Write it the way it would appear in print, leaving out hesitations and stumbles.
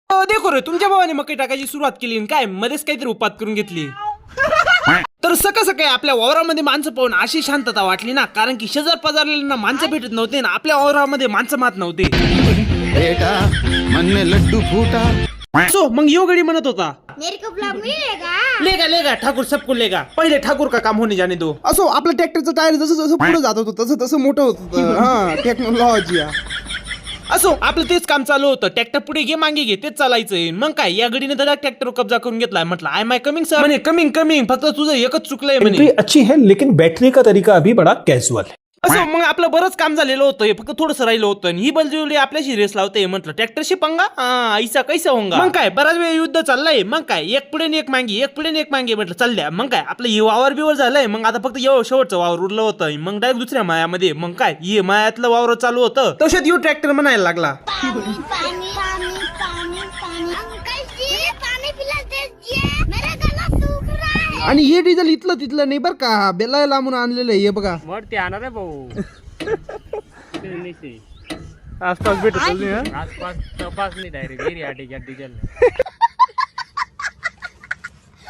देखो रे, तुमच्या भावाने मकई टाकायची सुरुवात केली आणि काय मध्येच काहीतरी उपात करून घेतली. तर सकाळी आपल्या वावरामध्ये माणसं पाहून अशी शांतता वाटली ना, कारण की शेजार पजारलेल्यांना माणसं भेटत नव्हते ना आपल्या वावरामध्ये माणसं मात नव्हते. बेटा मन में लड्डू फूटा. सो मग यो गडी म्हणत होता, मेरे को ब्लॉग मिलेगा. लेगा लेगा ठाकूर सबको लेगा, पहिले ठाकूर का काम होणे जाने दो. असो आपलं ट्रॅक्टरचं टायर जसं जसं पुढे जात होतं तसं तसं मोठं होत होतं. हा टेक्नॉलॉजी. असो आपलं तेच काम चालू होतं. ट्रॅक्टर पुढे घे मागे घे तेच चालायचं. मग काय या गडीने तर ट्रॅक्टर कब्जा करून घेतलाय. म्हटलं आय माय कमिंग सर. म्हणे कमिंग कमिंग, फक्त तुझं एकच चुकलंय म्हणे. एंट्री अच्छी है लेकिन बैठने का तरीका अभी बड़ा कैजुअल है. असं मग आपलं बरंच काम झालेलं होतं, हे फक्त थोडंसं राहिलं होतं. ही बलजोडी आपल्याशी रेस लावते. म्हटलं ट्रॅक्टरशी पंगा, ऐसा कैसा होंगा. मग काय बराच वेळ युद्ध चाललंय. मग काय एक पुढे एक मागे एक पुढे एक मागे. म्हटलं चालल्या. मग काय आपलं हे वावर बिवर झालंय. मग आता फक्त शेवटचं वावर उरलं होतं. मग डायरेक्ट दुसऱ्या मायामध्ये. मग काय हे मायातलं वावर चालू होतं. तशात यो ट्रॅक्टर म्हणायला लागला, पानी पानी पानी पानी पानी अंकल जी पानी पिला दीजिए, मेरा गला सूख रहा है. आणि हे डिझेल इथलं तिथलं नाही बरं का, बेला लांबून आणलेलं आहे. हे बघा वरती आणा रे भाऊ. आसपास भेटत आसपास तपास नाही डायरेक्ट गिरी डिझेल